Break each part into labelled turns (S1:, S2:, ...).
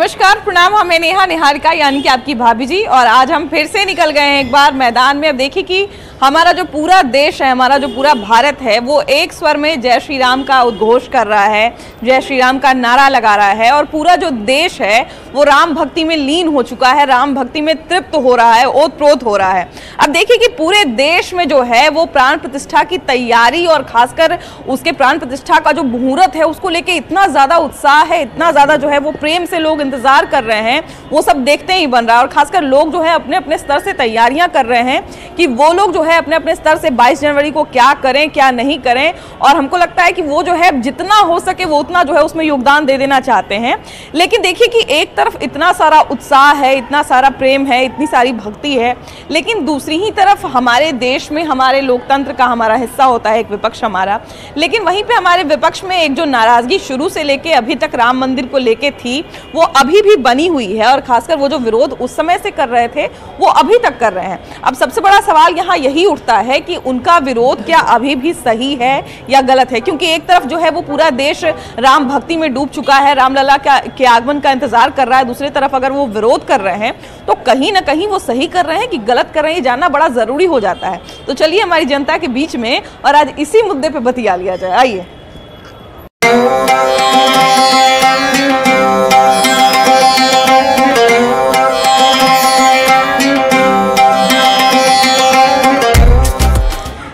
S1: नमस्कार, प्रणाम। हमें नेहा निहारिका यानी कि आपकी भाभी जी, और आज हम फिर से निकल गए हैं एक बार मैदान में। अब देखिए कि हमारा जो पूरा देश है, हमारा जो पूरा भारत है, वो एक स्वर में जय श्री राम का उद्घोष कर रहा है, जय श्री राम का नारा लगा रहा है, और पूरा जो देश है वो राम भक्ति में लीन हो चुका है, राम भक्ति में तृप्त हो रहा है, ओतप्रोत हो रहा है। अब देखिए कि पूरे देश में जो है वो प्राण प्रतिष्ठा की तैयारी और खासकर उसके प्राण प्रतिष्ठा का जो मुहूर्त है उसको लेके इतना ज्यादा उत्साह है, इतना ज्यादा जो है वो प्रेम से लोग इंतजार कर रहे हैं, वो सब देखते ही बन रहा है। और खासकर लोग जो है अपने अपने स्तर से तैयारियां कर रहे हैं कि वो लोग जो है अपने अपने स्तर से 22 जनवरी को क्या करें क्या नहीं करें, और हमको लगता है कि वो जो है जितना हो सके वो उतना जो है उसमें योगदान दे देना चाहते हैं। लेकिन देखिए कि एक तरफ इतना सारा उत्साह है, इतना सारा प्रेम है, इतनी सारी भक्ति है, लेकिन दूसरी ही तरफ हमारे देश में हमारे लोकतंत्र का हमारा हिस्सा होता है एक विपक्ष हमारा, लेकिन वहीं पे हमारे विपक्ष में एक जो नाराजगी शुरू से लेके अभी तक राम मंदिर को लेके थी वो अभी भी बनी हुई है, और खासकर वो जो विरोध उस समय से कर रहे थे वो अभी तक कर रहे हैं। अब सबसे बड़ा सवाल यहाँ यही उठता है कि उनका विरोध क्या अभी भी सही है या गलत है, क्योंकि एक तरफ जो है वो पूरा देश राम भक्ति में डूब चुका है, रामलला के आगमन का इंतजार कर रहा है, दूसरी तरफ अगर वो विरोध कर रहे हैं तो कहीं ना कहीं वो सही कर रहे हैं कि गलत कर रहे हैं, जानना बड़ा जरूरी हो जाता है। तो चलिए हमारी जनता के बीच में और आज इसी मुद्दे पे बतिया लिया जाए, आइए।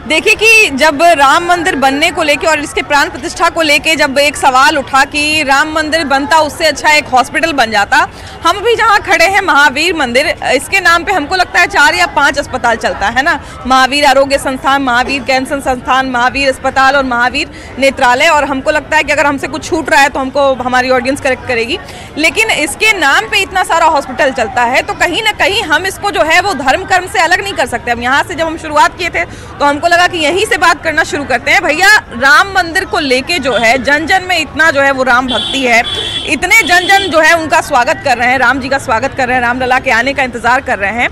S1: देखिए कि जब राम मंदिर बनने को लेके और इसके प्राण प्रतिष्ठा को लेके जब एक सवाल उठा कि राम मंदिर बनता उससे अच्छा एक हॉस्पिटल बन जाता, हम भी जहाँ खड़े हैं महावीर मंदिर, इसके नाम पे हमको लगता है 4 या 5 अस्पताल चलता है ना, महावीर आरोग्य संस्थान, महावीर कैंसर संस्थान, महावीर अस्पताल और महावीर नेत्रालय, और हमको लगता है कि अगर हमसे कुछ छूट रहा है तो हमको हमारी ऑडियंस करेक्ट करेगी, लेकिन इसके नाम पे इतना सारा हॉस्पिटल चलता है तो कहीं ना कहीं हम इसको जो है वो धर्म कर्म से अलग नहीं कर सकते। अब यहाँ से जब हम शुरुआत किए थे तो हमको लगा कि यहीं से बात करना शुरू करते हैं। भैया, राम मंदिर को लेके जो है जन जन में इतना जो है वो राम भक्ति है, इतने जन जन जो है उनका स्वागत कर रहे हैं, राम जी का स्वागत कर रहे हैं, रामलला के आने का इंतजार कर रहे हैं,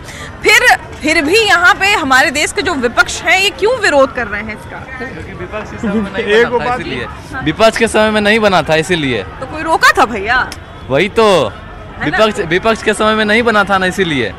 S1: फिर भी यहाँ पे हमारे देश के जो विपक्ष हैं ये क्यों विरोध कर रहे हैं इसका?
S2: क्योंकि विपक्ष के समय में नहीं बना था, इसीलिए विपक्ष के समय में नहीं बना था, इसीलिए
S1: तो कोई रोका था भैया?
S2: वही तो विपक्ष के समय में नहीं बना था ना, इसीलिए।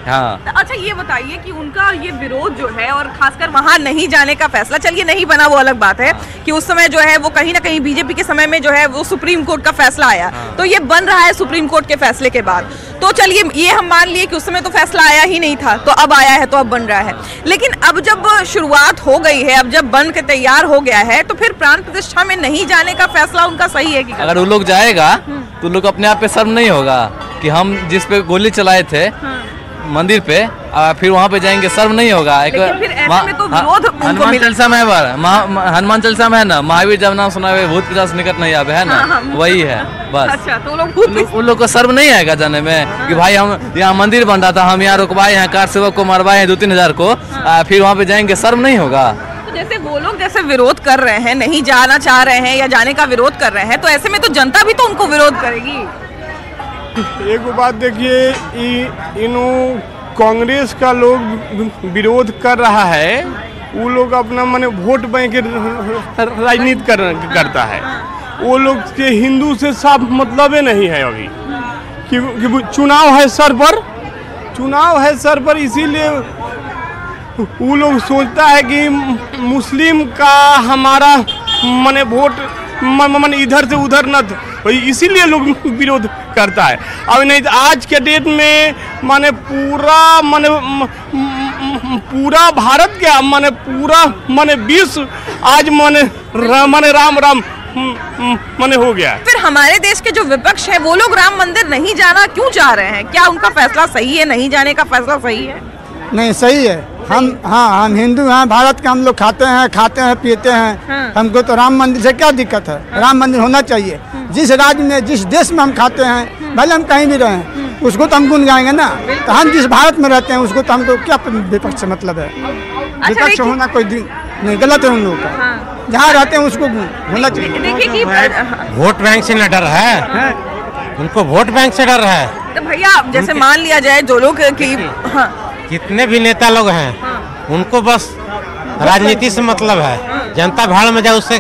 S2: हाँ।
S1: तो अच्छा ये बताइए कि उनका ये विरोध जो है और खासकर वहाँ नहीं जाने का फैसला, चलिए नहीं बना वो अलग बात है कि उस समय जो है वो कहीं ना कहीं बीजेपी के समय में जो है वो सुप्रीम कोर्ट का फैसला आया, तो ये बन रहा है सुप्रीम कोर्ट के फैसले के बाद, तो चलिए ये हम मान लिए कि उस समय तो फैसला आया ही नहीं था, तो अब आया है तो अब बन रहा है। लेकिन अब जब शुरुआत हो गई है, अब जब बन के तैयार हो गया है, तो फिर प्राण प्रतिष्ठा में नहीं जाने का फैसला उनका सही है कि
S2: अगर वो लोग जाएगा तो लोग अपने आप पे शर्म नहीं होगा कि हम जिस पे गोली चलाए थे मंदिर पे, फिर वहाँ पे जाएंगे, शर्म नहीं होगा? हनुमान चालीसा में हनुमान चालीसा में है ना, महावीर जब नाम सुनावे भूत पिशाच निकट नहीं आवे, है ना, वही है बस।
S1: अच्छा, तो
S2: उन लोग को शर्म नहीं आएगा जाने में कि भाई हम यहाँ मंदिर बन रहा था, हम यहाँ रुकवाए हैं, कार सेवक को मरवाए 2-3 हजार को, फिर वहाँ पे जाएंगे, शर्म नहीं होगा?
S1: जैसे वो लोग जैसे विरोध कर रहे हैं, नहीं जाना चाह रहे हैं या जाने का विरोध कर रहे हैं, तो ऐसे में तो जनता भी तो उनको विरोध करेगी।
S3: एक बात देखिए, इन कांग्रेस का लोग विरोध कर रहा है, वो लोग अपना माने वोट बैंक राजनीति करता है, वो लोग के हिंदू से साफ मतलब नहीं है अभी कि चुनाव है सर पर, इसीलिए वो लोग सोचता है कि मुस्लिम का हमारा माने वोट मन इधर से उधर न, इसीलिए लोग विरोध करता है। अब नहीं आज के डेट में माने पूरा भारत के माने विश्व आज माने राम माने हो गया।
S1: फिर हमारे देश के जो विपक्ष है वो लोग राम मंदिर नहीं जाना क्यों चाह रहे हैं? क्या उनका फैसला सही है? नहीं जाने का फैसला सही है?
S4: नहीं, सही है। हम हिंदू हैं, भारत के हम लोग खाते हैं पीते हैं, हमको तो राम मंदिर से क्या दिक्कत है? राम मंदिर होना चाहिए। जिस राज्य में जिस देश में हम खाते हैं, भले हम कहीं भी रहें, उसको तो हम गुन गाएंगे ना। तो हम जिस भारत में रहते हैं उसको तो हमको क्या विपक्ष से मतलब है? विपक्ष होना कोई नहीं, गलत है उन लोगों का। जहाँ रहते हैं उसको होना चाहिए।
S5: वोट बैंक से न डर है, उनको वोट बैंक से डर है।
S1: तो भैया जैसे मान लिया जाए जो लोग
S5: कितने भी नेता लोग हैं उनको बस राजनीति से मतलब है, जनता भाड़ में जाए उससे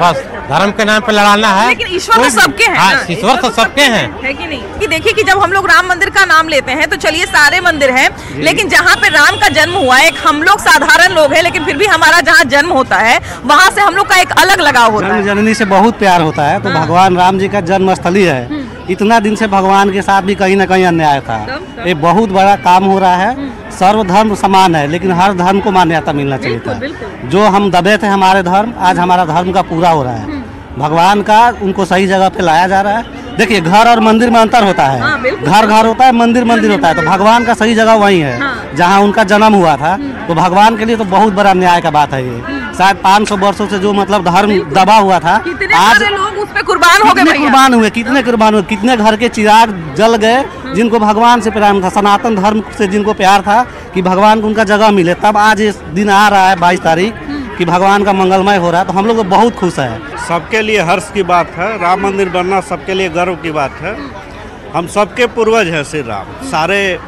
S5: बस धर्म के नाम पे लड़ाना है।
S1: लेकिन ईश्वर तो सबके हैं।
S5: हाँ, ईश्वर तो सबके हैं,
S1: है कि नहीं? कि देखिए कि जब हम लोग राम मंदिर का नाम लेते हैं तो चलिए सारे मंदिर हैं, लेकिन जहाँ पे राम का जन्म हुआ है, हम लोग साधारण लोग हैं, लेकिन फिर भी हमारा जहाँ जन्म होता है वहाँ से हम लोग का एक अलग लगाव होता है।
S6: जननी से बहुत प्यार होता है, तो भगवान राम जी का जन्म स्थली है। इतना दिन से भगवान के साथ भी कहीं न कहीं अन्याय था। ये बहुत बड़ा काम हो रहा है। सर्वधर्म समान है, लेकिन हर धर्म को मान्यता मिलना चाहिए था। जो हम दबे थे हमारे धर्म, आज हमारा धर्म का पूरा हो रहा है। भगवान का उनको सही जगह पे लाया जा रहा है। देखिए, घर और मंदिर में अंतर होता है। घर घर होता है, मंदिर मंदिर होता है। तो भगवान का सही जगह वही है जहाँ उनका जन्म हुआ था। तो भगवान के लिए तो बहुत बड़ा न्याय का बात है ये। शायद 500 वर्षों से जो मतलब धर्म दबा हुआ था, आज
S1: लोग उस पे कुर्बान हो गए।
S6: कुर्बान हुए, कितने कुर्बान हुए, कितने घर के चिराग जल गए जिनको भगवान से प्यार था, सनातन धर्म से जिनको प्यार था कि भगवान को उनका जगह मिले। तब आज इस दिन आ रहा है 22 तारीख कि भगवान का मंगलमय हो रहा है। तो हम लोग तो बहुत खुश है।
S7: सबके लिए हर्ष की बात है। राम मंदिर बनना सबके लिए गर्व की बात है। हम सबके पूर्वज हैं श्री राम। सारे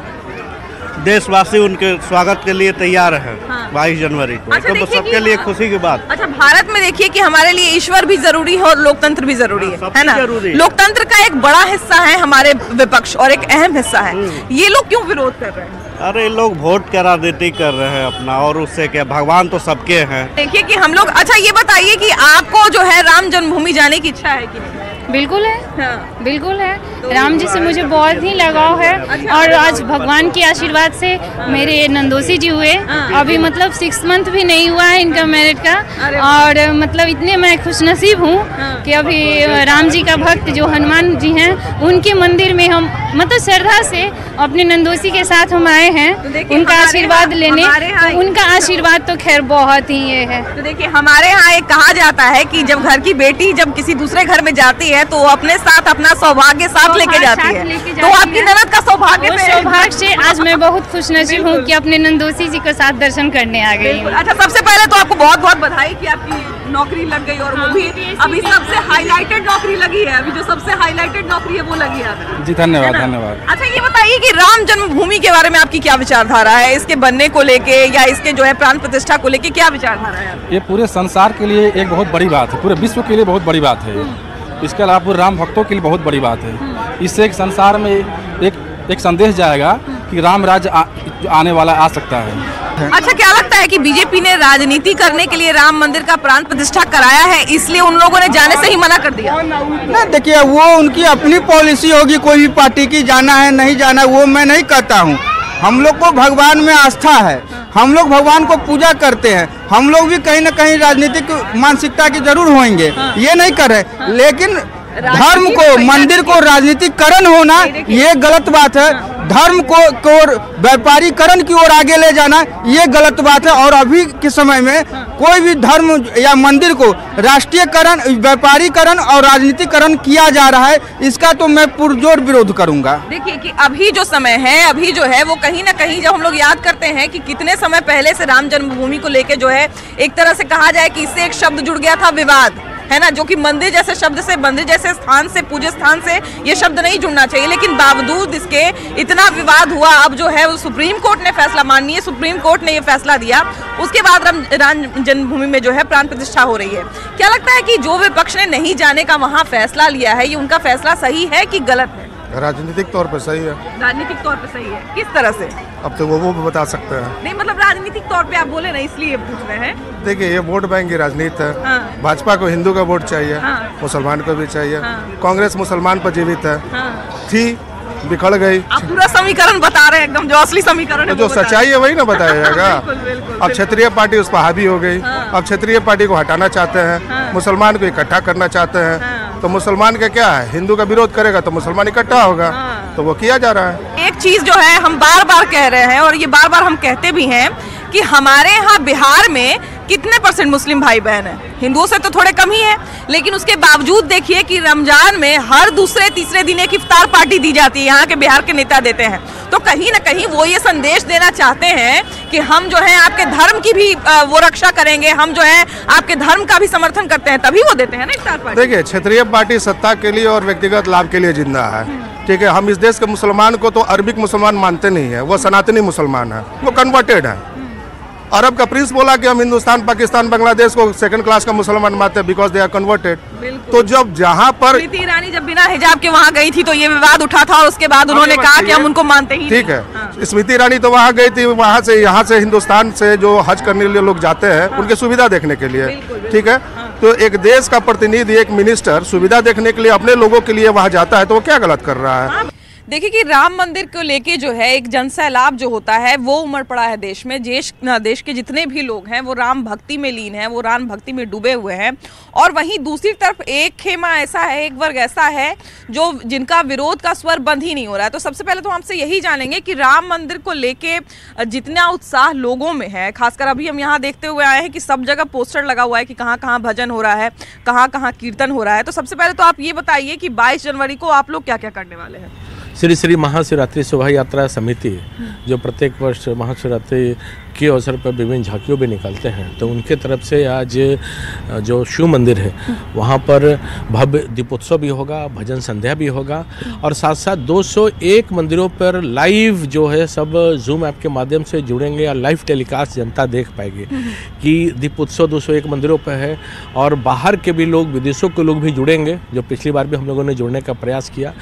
S7: देशवासी उनके स्वागत के लिए तैयार हैं 22 जनवरी को।
S1: अच्छा,
S7: तो सबके लिए खुशी की बात।
S1: अच्छा, भारत में देखिए कि हमारे लिए ईश्वर भी जरूरी है और लोकतंत्र भी जरूरी है ना? लोकतंत्र का एक बड़ा हिस्सा है हमारे विपक्ष और एक अहम हिस्सा है। ये लोग क्यों विरोध कर रहे हैं?
S7: अरे लोग वोट की राजनीति कर रहे हैं अपना, और उससे क्या, भगवान तो सबके हैं।
S1: देखिए कि हम लोग, अच्छा ये बताइए कि आपको जो है राम जन्मभूमि जाने की इच्छा है कि नहीं?
S8: बिल्कुल है, बिल्कुल है। राम जी से मुझे बहुत ही लगाव है। और आज भगवान के आशीर्वाद से मेरे नंदोसी जी हुए। अभी मतलब 6 मंथ भी नहीं हुआ है इनका मैरिड का, और मतलब इतने मैं खुशनसीब हूँ कि अभी राम जी का भक्त जो हनुमान जी हैं, उनके मंदिर में हम मतलब श्रद्धा से अपने नंदोसी के साथ हम आए हैं उनका आशीर्वाद लेने। तो उनका आशीर्वाद तो खैर बहुत ही ये है।
S1: तो देखिए, हमारे यहाँ एक कहा जाता है कि जब घर की बेटी जब किसी दूसरे घर में जाती है तो वो अपने साथ अपना सौभाग्य साथ लेके जाती है। तो आपकी ननद का सौभाग्य
S8: से आज मैं बहुत खुशनसीब हूँ कि अपने नंदोसी जी के साथ दर्शन करने आ गई हूँ।
S1: अच्छा, सबसे पहले तो आपको बहुत बहुत बधाई कि आपकी नौकरी लग गई, और वो भी अभी सबसे हाईलाइटेड नौकरी लगी है। अभी जो सबसे हाईलाइटेड नौकरी है वो लगी है।
S9: जी धन्यवाद, धन्यवाद।
S1: अच्छा, ये बताइए कि राम जन्मभूमि के बारे में आपकी क्या विचारधारा है? इसके बनने को लेके या इसके जो है प्राण प्रतिष्ठा को लेके क्या विचारधारा है?
S9: ये पूरे संसार के लिए एक बहुत बड़ी बात है, पूरे विश्व के लिए बहुत बड़ी बात है। इसके अलावा पूरे राम भक्तों के लिए बहुत बड़ी बात है। इससे एक संसार में एक संदेश जाएगा कि राम राज्य आने वाला आ सकता है।
S1: अच्छा, क्या लगता है कि बीजेपी ने राजनीति करने के लिए राम मंदिर का प्राण प्रतिष्ठा कराया है, इसलिए उन लोगों ने जाने से ही मना कर दिया?
S4: नहीं, देखिए, वो उनकी अपनी पॉलिसी होगी, कोई भी पार्टी की, जाना है नहीं जाना है वो मैं नहीं कहता हूँ। हम लोग को भगवान में आस्था है, हम लोग भगवान को पूजा करते हैं। हम लोग भी कहीं न कहीं राजनीतिक मानसिकता के जरूर होंगे, ये नहीं कर रहे, लेकिन धर्म को, मंदिर को राजनीतिकरण होना ये गलत बात है। धर्म को व्यापारीकरण की ओर आगे ले जाना ये गलत बात है। और अभी के समय में कोई भी धर्म या मंदिर को राष्ट्रीयकरण, व्यापारीकरण और राजनीतिकरण किया जा रहा है, इसका तो मैं पुरजोर विरोध करूंगा।
S1: देखिए कि अभी जो समय है, अभी जो है वो कहीं ना कहीं जब हम लोग याद करते हैं कि कितने समय पहले से राम जन्मभूमि को लेके जो है एक तरह से कहा जाए कि इससे एक शब्द जुड़ गया था, विवाद, है ना, जो कि मंदिर जैसे शब्द से, मंदिर जैसे स्थान से, पूज्य स्थान से ये शब्द नहीं जुड़ना चाहिए। लेकिन बावजूद इसके इतना विवाद हुआ। अब जो है वो सुप्रीम कोर्ट ने फैसला, माननीय सुप्रीम कोर्ट ने ये फैसला दिया, उसके बाद राम जन्मभूमि में जो है प्राण प्रतिष्ठा हो रही है। क्या लगता है कि जो विपक्ष ने नहीं जाने का वहाँ फैसला लिया है, ये उनका फैसला सही है कि गलत है?
S3: राजनीतिक तौर पर सही है।
S1: राजनीतिक तौर पे सही है, किस तरह से?
S3: अब तो वो भी बता सकते हैं।
S1: नहीं, मतलब राजनीतिक तौर पे आप बोले ना, इसलिए पूछ रहे हैं।
S3: देखिए, ये वोट बैंक की राजनीति है। भाजपा को हिंदू का वोट चाहिए, मुसलमान को भी चाहिए। कांग्रेस मुसलमान पर जीवित है, थी, बिखड़ गई।
S1: आप पूरा समीकरण बता रहे हैं, एकदम जो असली समीकरण है,
S3: जो सच्चाई है वही ना बताया जाएगा। अब क्षेत्रीय पार्टी उस पर हावी हो गई। अब क्षेत्रीय पार्टी को हटाना चाहते हैं, मुसलमान को इकट्ठा करना चाहते हैं। तो मुसलमान का क्या है, हिंदू का विरोध करेगा तो मुसलमान इकट्ठा होगा, तो वो किया जा रहा है।
S1: एक चीज जो है हम बार बार कह रहे हैं, और ये बार बार हम कहते भी हैं कि हमारे यहाँ बिहार में कितने % मुस्लिम भाई बहन हैं? हिंदुओं से तो थोड़े कम ही है, लेकिन उसके बावजूद देखिए कि रमजान में हर दूसरे तीसरे दिन एक इफ्तार पार्टी दी जाती है, यहाँ के बिहार के नेता देते हैं। तो कहीं ना कहीं वो ये संदेश देना चाहते हैं कि हम जो है आपके धर्म की भी वो रक्षा करेंगे, हम जो है आपके धर्म का भी समर्थन करते हैं, तभी वो देते हैं ना इफ्तार पार्टी।
S3: देखिए, क्षेत्रीय पार्टी सत्ता के लिए और व्यक्तिगत लाभ के लिए जिंदा है, ठीक है। हम इस देश के मुसलमान को तो अरबिक मुसलमान मानते नहीं है, वो सनातनी मुसलमान है, वो कन्वर्टेड है।
S10: अरब का प्रिंस बोला कि हम हिंदुस्तान, पाकिस्तान, बांग्लादेश को सेकंड क्लास का मुसलमान मानते हैं बिकॉज दे आर कन्वर्टेड। तो जब जहाँ पर
S1: स्मृति ईरानी जब बिना हिजाब के वहाँ गई थी तो ये विवाद उठा था और उसके बाद उन्होंने कहा कि हम उनको मानते ही
S10: ठीक है। स्मृति ईरानी तो वहाँ गई थी, वहाँ से यहाँ से हिंदुस्तान से जो हज करने के लिए लोग जाते हैं उनकी सुविधा देखने के लिए, ठीक है। तो एक देश का प्रतिनिधि, एक मिनिस्टर सुविधा देखने के लिए अपने लोगों के लिए वहाँ जाता है तो वो क्या गलत कर रहा है?
S1: देखिए कि राम मंदिर को लेके जो है एक जनसैलाब जो होता है वो उमड़ पड़ा है देश में। देश के जितने भी लोग हैं वो राम भक्ति में लीन हैं, वो राम भक्ति में डूबे हुए हैं। और वहीं दूसरी तरफ एक खेमा ऐसा है, एक वर्ग ऐसा है जो जिनका विरोध का स्वर बंद ही नहीं हो रहा है। तो सबसे पहले तो हमसे यही जानेंगे कि राम मंदिर को लेके जितना उत्साह लोगों में है, खासकर अभी हम यहाँ देखते हुए आए हैं कि सब जगह पोस्टर लगा हुआ है कि कहाँ कहाँ भजन हो रहा है, कहाँ कहाँ कीर्तन हो रहा है। तो सबसे पहले तो आप ये बताइए कि 22 जनवरी को आप लोग क्या क्या करने वाले हैं?
S11: श्री श्री महाशिवरात्रि शोभा यात्रा समिति जो प्रत्येक वर्ष महाशिवरात्रि के अवसर पर विभिन्न झांकियों भी निकालते हैं, तो उनके तरफ से आज जो शिव मंदिर है वहाँ पर भव्य दीपोत्सव भी होगा, भजन संध्या भी होगा और साथ साथ 201 मंदिरों पर लाइव जो है सब जूम ऐप के माध्यम से जुड़ेंगे या लाइव टेलीकास्ट जनता देख पाएगी कि दीपोत्सव 201 मंदिरों पर है। और बाहर के भी लोग, विदेशों के लोग भी जुड़ेंगे, जो पिछली बार भी हम लोगों ने जुड़ने का प्रयास किया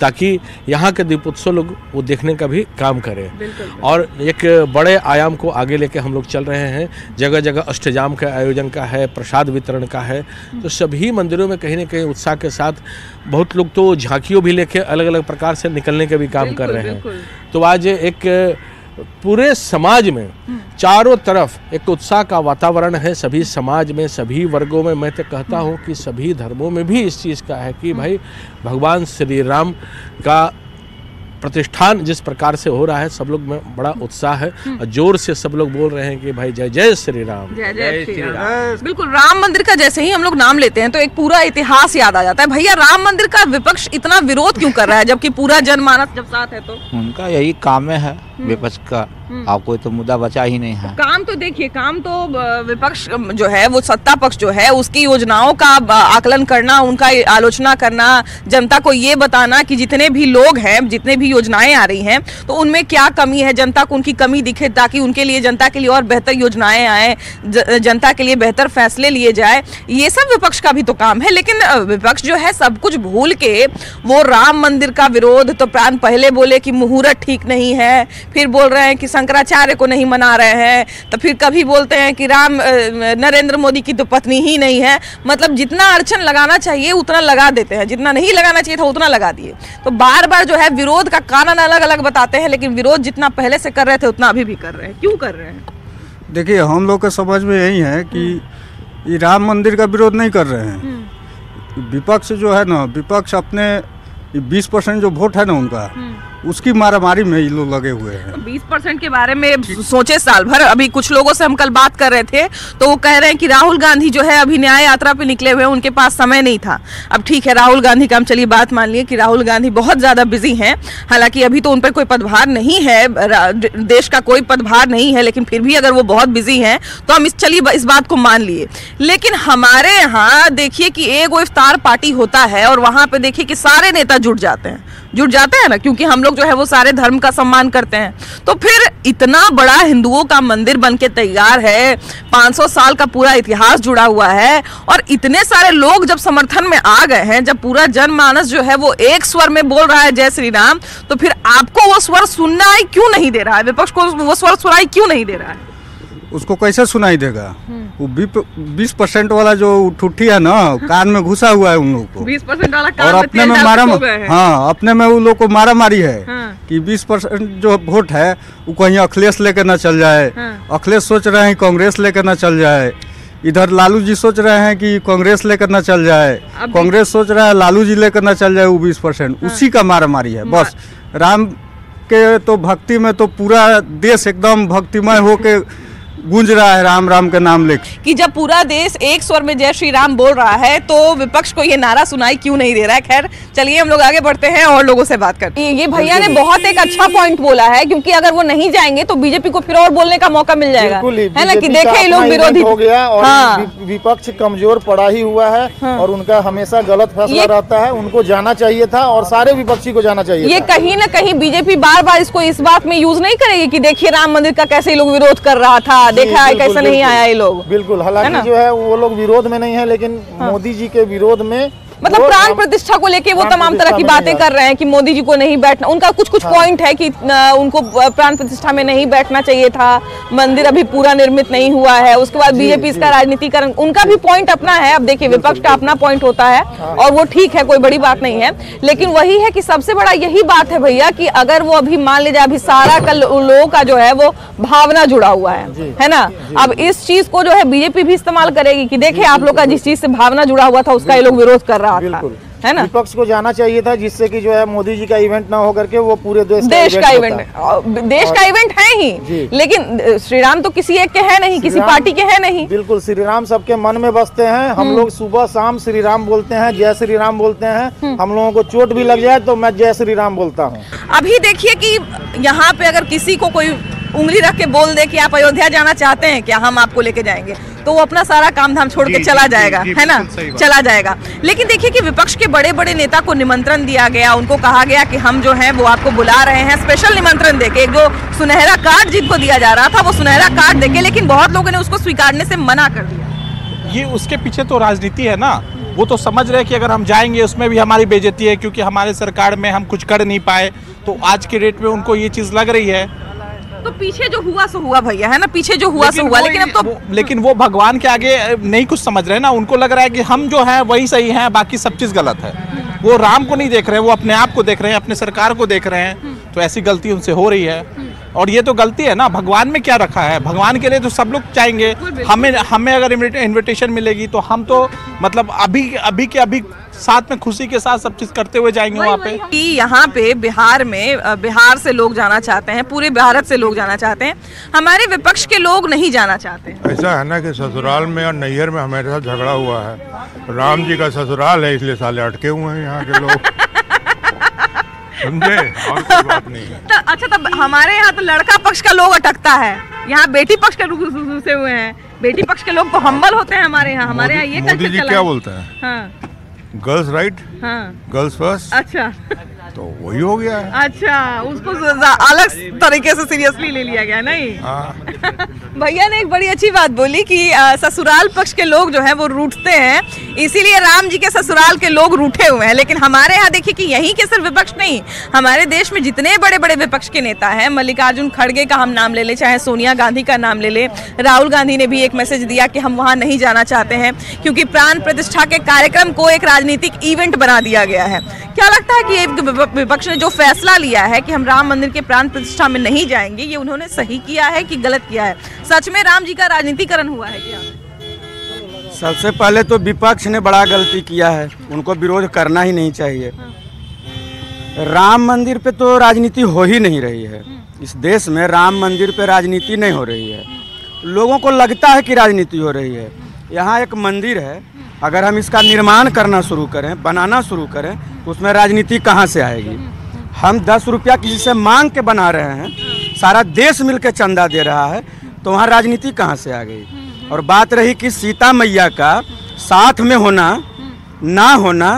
S11: ताकि यहाँ के दीपोत्सव लोग वो देखने का भी काम करें। और एक बड़े आयाम को आगे लेके हम लोग चल रहे हैं। जगह जगह अष्टजाम का आयोजन का है, प्रसाद वितरण का है, तो सभी मंदिरों में कहीं ना कहीं उत्साह के साथ बहुत लोग तो झांकियों भी लेके अलग अलग प्रकार से निकलने के भी काम कर रहे हैं। तो आज एक पूरे समाज में चारों तरफ एक उत्साह का वातावरण है, सभी समाज में, सभी वर्गों में। मैं तो कहता हूँ कि सभी धर्मों में भी इस चीज़ का है कि भाई भगवान श्री राम का प्रतिष्ठान जिस प्रकार से हो रहा है, सब लोग में बड़ा उत्साह है और जोर से सब लोग बोल रहे हैं कि भाई जय जय श्री राम,
S1: जय जय श्री राम। बिल्कुल, राम मंदिर का जैसे ही हम लोग नाम लेते हैं तो एक पूरा इतिहास याद आ जाता है। भैया, राम मंदिर का विपक्ष इतना विरोध क्यों कर रहा है जबकि पूरा जनमानस जब साथ है? तो उनका
S12: यही काम है विपक्ष का, आप कोई तो मुद्दा बचा ही नहीं है।
S1: काम तो देखिए, काम तो विपक्ष जो है वो सत्ता पक्ष जो है उसकी योजनाओं का आकलन करना, उनका आलोचना करना, जनता को ये बताना कि जितने भी लोग हैं, जितने भी योजनाएं आ रही हैं तो उनमें क्या कमी है, जनता को उनकी कमी दिखे ताकि उनके लिए, जनता के लिए और बेहतर योजनाएं आए, जनता के लिए बेहतर फैसले लिए जाए। ये सब विपक्ष का भी तो काम है। लेकिन विपक्ष जो है सब कुछ भूल के वो राम मंदिर का विरोध, तो प्राण पहले बोले कि मुहूर्त ठीक नहीं है, फिर बोल रहे हैं कि शंकराचार्य को नहीं मना रहे हैं, तो फिर कभी बोलते हैं कि नरेंद्र मोदी की तो पत्नी ही नहीं है। मतलब जितना अड़चन लगाना चाहिए उतना लगा देते हैं, जितना नहीं लगाना चाहिए था उतना लगा दिए। तो बार बार जो है विरोध का कारण अलग अलग बताते हैं, लेकिन विरोध जितना पहले से कर रहे थे उतना अभी भी कर रहे हैं। क्यों कर रहे हैं?
S4: देखिए, हम लोग के समझ में यही है कि ये राम मंदिर का विरोध नहीं कर रहे हैं। विपक्ष जो है ना, विपक्ष अपने 20% जो वोट है ना उनका, उसकी मारामारी में ये लोग लगे हुए हैं।
S1: 20% के बारे में सोचे साल भर। अभी कुछ लोगों से हम कल बात कर रहे थे तो वो कह रहे हैं कि राहुल गांधी जो है अभी न्याय यात्रा पे निकले हुए हैं, उनके पास समय नहीं था। अब ठीक है, राहुल गांधी का हम चलिए बात मान लिए कि राहुल गांधी बहुत ज़्यादा बिजी हैं, हालांकि अभी तो उन पर कोई पदभार नहीं है, देश का कोई पदभार नहीं है, लेकिन फिर भी अगर वो बहुत बिजी हैं तो हम इस बात को मान लिए। लेकिन हमारे यहाँ देखिए कि एक इफ्तार पार्टी होता है और वहाँ पे देखिए कि सारे नेता जुट जाते हैं ना, क्योंकि हम लोग जो है वो सारे धर्म का सम्मान करते हैं। तो फिर इतना बड़ा हिंदुओं का मंदिर बनके तैयार है, 500 साल का पूरा इतिहास जुड़ा हुआ है और इतने सारे लोग जब समर्थन में आ गए हैं, जब पूरा जनमानस जो है वो एक स्वर में बोल रहा है जय श्री राम, तो फिर आपको वो स्वर सुनना क्यों नहीं दे रहा है? विपक्ष को वो स्वर सुनाई क्यों नहीं दे रहा है?
S4: उसको कैसे सुनाई देगा? वो 20% वाला जो ठुट्ठी है ना, कान में घुसा हुआ है उन लोगों को।
S1: 20% वाला कान
S4: और अपने में मारा, हाँ, अपने में उन लोग को मारा मारी है कि 20% जो वोट है वो कहीं अखिलेश लेकर ना चल जाए। अखिलेश सोच रहे हैं कांग्रेस लेकर ना चल जाए, इधर लालू जी सोच रहे हैं कि कांग्रेस लेकर ना चल जाए, कांग्रेस सोच रहा है लालू जी लेकर ना चल जाए। वो 20% उसी का मारा मारी है बस। राम के तो भक्ति में तो पूरा देश एकदम भक्तिमय होके गूंज रहा है राम राम का नाम लेके।
S1: कि जब पूरा देश एक स्वर में जय श्री राम बोल रहा है तो विपक्ष को ये नारा सुनाई क्यों नहीं दे रहा है? खैर चलिए हम लोग आगे बढ़ते हैं और लोगों से बात करते हैं। ये भैया ने बहुत एक अच्छा पॉइंट बोला है, क्योंकि अगर वो नहीं जाएंगे तो बीजेपी को फिर और बोलने का मौका मिल जाएगा, है ना, कि देखे ये लोग विरोधी
S13: हो गया और विपक्ष कमजोर पड़ा ही हुआ है और उनका हमेशा गलत फैसला रहता है। उनको जाना चाहिए था और सारे विपक्षी को जाना चाहिए।
S1: ये कहीं ना कहीं बीजेपी बार बार इसको इस बात में यूज नहीं करेगी कि देखिए राम मंदिर का कैसे लोग विरोध कर रहा था, देखा है कैसे नहीं आया ये लोग।
S13: बिल्कुल, हालांकि जो है वो लोग विरोध में नहीं है, लेकिन मोदी जी के विरोध में
S1: मतलब प्राण प्रतिष्ठा को लेके वो तमाम तरह की बातें कर रहे हैं कि मोदी जी को नहीं बैठना, उनका कुछ पॉइंट है कि उनको प्राण प्रतिष्ठा में नहीं बैठना चाहिए था, मंदिर अभी पूरा निर्मित नहीं हुआ है, उसके बाद बीजेपी इसका राजनीतिकरण, उनका भी पॉइंट अपना है। अब देखिए विपक्ष का अपना पॉइंट होता है और वो ठीक है, कोई बड़ी बात नहीं है, लेकिन वही है कि सबसे बड़ा यही बात है भैया कि अगर वो अभी मान लीजिए अभी सारा लोगों का जो है वो भावना जुड़ा हुआ है ना। अब इस चीज को जो है बीजेपी भी इस्तेमाल करेगी कि देखिए आप लोग का जिस चीज से भावना जुड़ा हुआ था उसका ये लोग विरोध कर रहा था, है ना।
S13: विपक्ष को जाना चाहिए था, जिससे कि जो है मोदी जी का इवेंट ना होकर के वो पूरे देश का इवेंट है ही, लेकिन श्री राम तो किसी एक के है नहीं, किसी पार्टी के है नहीं। बिल्कुल, श्री राम सबके मन में बसते हैं। हम लोग सुबह शाम श्री राम बोलते हैं, जय श्री राम बोलते हैं। हम लोगों को चोट भी लग जाए तो मैं जय श्री राम बोलता हूँ।
S1: अभी देखिए कि यहाँ पे अगर किसी को कोई उंगली रख के बोल दे कि आप अयोध्या जाना चाहते हैं क्या, हम आपको लेके जाएंगे, तो वो अपना सारा काम धाम छोड़ के चला जाएगा, है ना, चला जाएगा। लेकिन देखिए कि विपक्ष के बड़े बड़े नेता को निमंत्रण दिया गया, उनको कहा गया कि हम जो है वो आपको बुला रहे हैं, स्पेशल निमंत्रण देके, एक जो सुनहरा कार्ड जिनको दिया जा रहा था वो सुनहरा कार्ड देके, लेकिन बहुत लोगों ने उसको स्वीकारने से मना कर दिया।
S14: ये उसके पीछे तो राजनीति है ना, वो तो समझ रहे कि अगर हम जाएंगे उसमें भी हमारी बेइज्जती है, क्योंकि हमारे सरकार में हम कुछ कर नहीं पाए, तो आज के डेट में उनको ये चीज लग रही है।
S1: तो पीछे जो हुआ सो हुआ भैया, है ना, पीछे जो हुआ सो हुआ, लेकिन अब तो
S14: लेकिन वो भगवान के आगे नहीं कुछ समझ रहे ना, उनको लग रहा है कि हम जो है वही सही हैं, बाकी सब चीज गलत है। वो राम को नहीं देख रहे हैं, वो अपने आप को देख रहे हैं, अपने सरकार को देख रहे हैं, तो ऐसी गलती उनसे हो रही है। और ये तो गलती है ना, भगवान में क्या रखा है, भगवान के लिए तो सब लोग चाहेंगे। हमें अगर इनविटेशन मिलेगी तो हम तो मतलब अभी के अभी साथ में खुशी के साथ सब चीज करते हुए जाएंगे वहाँ पे।
S1: यहाँ पे बिहार में, बिहार से लोग जाना चाहते हैं, पूरे भारत से लोग जाना चाहते हैं, हमारे विपक्ष के लोग नहीं जाना चाहते।
S15: ऐसा है ना कि ससुराल में और नैहर में हमारे साथ झगड़ा हुआ है, राम जी का ससुराल है इसलिए साले अटके हुए हैं यहाँ के लोग, समझे, और कोई बात नहीं है।
S1: तो अच्छा, तब हमारे यहाँ तो लड़का पक्ष का लोग अटकता है, यहाँ बेटी पक्ष के लोग घुसे हुए हैं, बेटी पक्ष के लोग तो हम्बल होते हैं हमारे यहाँ। हमारे यहाँ ये
S15: मोदी जी क्या बोलते हैं,
S1: हाँ
S15: गर्ल्स राइट,
S1: हाँ
S15: गर्ल्स फर्स्ट,
S1: अच्छा
S15: तो वही हो गया है।
S1: अच्छा, उसको अलग तरीके से सीरियसली ले लिया गया, नहीं। भैया ने एक बड़ी अच्छी बात बोली कि ससुराल पक्ष के लोग जो है वो रूठते हैं, इसीलिए राम जी के ससुराल के लोग रूठे हुए हैं। लेकिन हमारे यहाँ देखिए कि यहीं के सिर्फ विपक्ष नहीं, हमारे देश में जितने बड़े बड़े विपक्ष के नेता हैं, मल्लिकार्जुन खड़गे का हम नाम ले लें, चाहे सोनिया गांधी का नाम ले लें, राहुल गांधी ने भी एक मैसेज दिया कि हम वहाँ नहीं जाना चाहते हैं क्योंकि प्राण प्रतिष्ठा के कार्यक्रम को एक राजनीतिक इवेंट बना दिया गया है। क्या लगता है कि विपक्ष ने जो फैसला लिया है कि हम राम मंदिर के प्राण प्रतिष्ठा में नहीं जाएंगे, ये उन्होंने सही किया है कि गलत किया है? सच में राम जी का राजनीतिकरण हुआ है क्या?
S16: सबसे पहले तो विपक्ष ने बड़ा गलती किया है, उनको विरोध करना ही नहीं चाहिए। राम मंदिर पे तो राजनीति हो ही नहीं रही है, इस देश में राम मंदिर पे राजनीति नहीं हो रही है। लोगों को लगता है कि राजनीति हो रही है। यहाँ एक मंदिर है, अगर हम इसका निर्माण करना शुरू करें, बनाना शुरू करें, तो उसमें राजनीति कहाँ से आएगी? हम 10 रुपया किसी से मांग के बना रहे हैं, सारा देश मिलकर चंदा दे रहा है, तो वहाँ राजनीति कहाँ से आ गई? और बात रही कि सीता मैया का साथ में होना ना होना,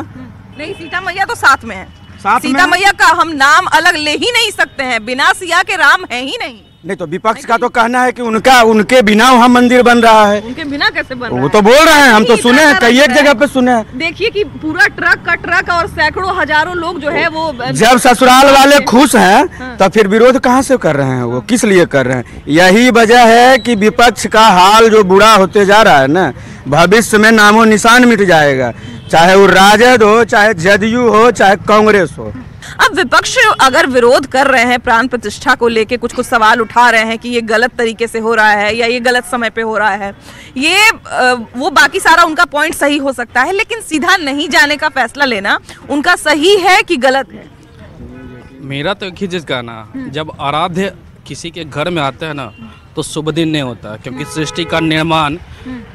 S1: नहीं, सीता मैया तो साथ में है, सीता मैया का हम नाम अलग ले ही नहीं सकते हैं, बिना सिया के राम है ही नहीं।
S16: नहीं तो विपक्ष का तो कहना है कि उनके बिना वहाँ मंदिर बन रहा है।
S1: उनके बिना कैसे बन रहा है?
S16: वो तो बोल रहे हैं, हम तो सुने हैं, कई एक जगह पे सुने हैं।
S1: देखिए कि पूरा ट्रक का ट्रक और सैकड़ों हजारों लोग जो है वो,
S16: जब ससुराल वाले खुश हैं तो फिर विरोध कहाँ से कर रहे हैं? वो किस लिए कर रहे हैं? यही वजह है कि विपक्ष का हाल जो बुरा होते जा रहा है ना, भविष्य में नामो निशान मिट जाएगा, चाहे वो राजद हो, चाहे जदयू हो, चाहे कांग्रेस हो।
S1: अब विपक्ष अगर विरोध कर रहे हैं, प्राण प्रतिष्ठा को लेके कुछ सवाल उठा रहे हैं कि ये गलत तरीके से हो रहा है या ये गलत समय पे हो रहा है, ये वो बाकी सारा उनका पॉइंट सही हो सकता है, लेकिन सीधा नहीं जाने का फैसला लेना उनका सही है कि गलत है?
S17: मेरा तो एक ही चीज कहना, जब आराध्य किसी के घर में आता है ना तो शुभ दिन नहीं होता, क्योंकि सृष्टि का निर्माण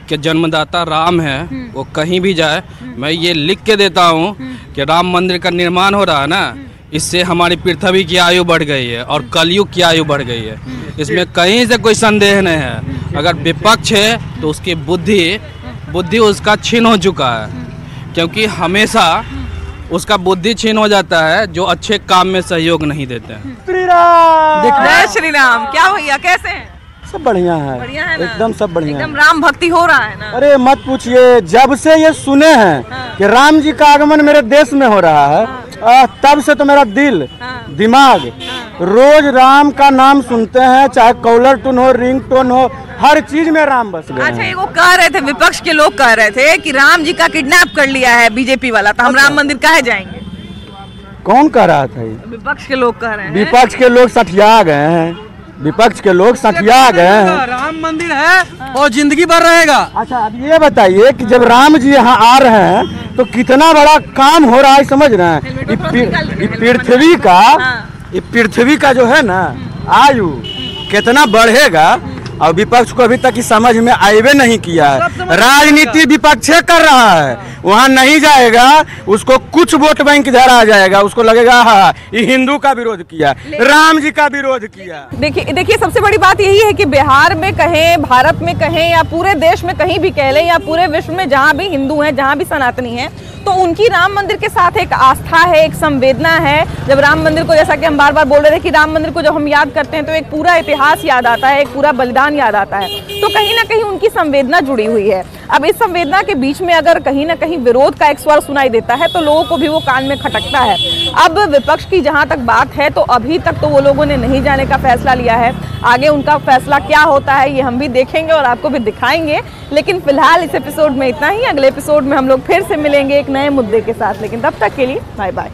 S17: के जन्मदाता राम है। वो कहीं भी जाए, मैं ये लिख के देता हूँ कि राम मंदिर का निर्माण हो रहा है ना, इससे हमारी पृथ्वी की आयु बढ़ गई है और कलयुग की आयु बढ़ गई है, इसमें कहीं से कोई संदेह नहीं है। अगर विपक्ष है तो उसकी बुद्धि उसका छीन हो चुका है, क्योंकि हमेशा उसका बुद्धि छीन हो जाता है जो अच्छे काम में सहयोग नहीं देते हैं।
S1: जय श्री राम। क्या भैया कैसे हैं?
S16: सब बढ़िया है एकदम सब बढ़िया,
S1: एकदम राम भक्ति हो रहा है ना।
S16: अरे मत पूछिए, जब से ये सुने हैं कि राम जी का आगमन मेरे देश में हो रहा है, तब से तो मेरा दिल दिमाग रोज राम का नाम सुनते हैं, चाहे कॉलर टोन हो, रिंग टोन हो, हर चीज में राम बस गए।
S1: अच्छा, वो कह रहे थे, विपक्ष के लोग कह रहे थे कि राम जी का किडनैप कर लिया है बीजेपी वाला, तो हम राम मंदिर काहे जाएंगे?
S16: कौन कह रहा था ये?
S1: विपक्ष के लोग कह रहे हैं।
S16: विपक्ष के लोग सठिया गए हैं, विपक्ष के लोग सठिया गए हैं।
S18: राम मंदिर है और जिंदगी भर रहेगा।
S16: अच्छा, अब ये बताइए कि जब राम जी यहाँ आ रहे हैं तो कितना बड़ा काम हो रहा है, समझ रहे हैं? ये पृथ्वी का जो है ना आयु कितना बढ़ेगा, और विपक्ष को अभी तक ही समझ में आए नहीं किया है। राजनीति विपक्ष कर रहा है, वहाँ नहीं जाएगा, उसको कुछ वोट बैंक इधर आ जाएगा, उसको लगेगा हाँ ये हिंदू का विरोध किया, राम जी का विरोध किया।
S1: देखिए सबसे बड़ी बात यही है कि बिहार में कहें, भारत में कहें, या पूरे देश में कहीं भी कह लें, या पूरे विश्व में जहाँ भी हिंदू हैं, जहाँ भी सनातनी हैं, तो उनकी राम मंदिर के साथ एक आस्था है, एक संवेदना है। जब राम मंदिर को, जैसा कि हम बार बार बोल रहे थे कि राम मंदिर को जब हम याद करते हैं तो एक पूरा इतिहास याद आता है, एक पूरा बलिदान याद आता है, तो कहीं ना कहीं उनकी संवेदना जुड़ी हुई है। अब इस संवेदना के बीच में अगर कहीं ना कहीं विरोध का एक स्वर सुनाई देता है तो लोगों को भी वो कान में खटकता है। अब विपक्ष की जहां तक बात है तो अभी तक तो वो लोगों ने नहीं जाने का फैसला लिया है, आगे उनका फैसला क्या होता है ये हम भी देखेंगे और आपको भी दिखाएंगे। लेकिन फिलहाल इस एपिसोड में इतना ही, अगले एपिसोड में हम लोग फिर से मिलेंगे एक नए मुद्दे के साथ, लेकिन तब तक के लिए बाय बाय।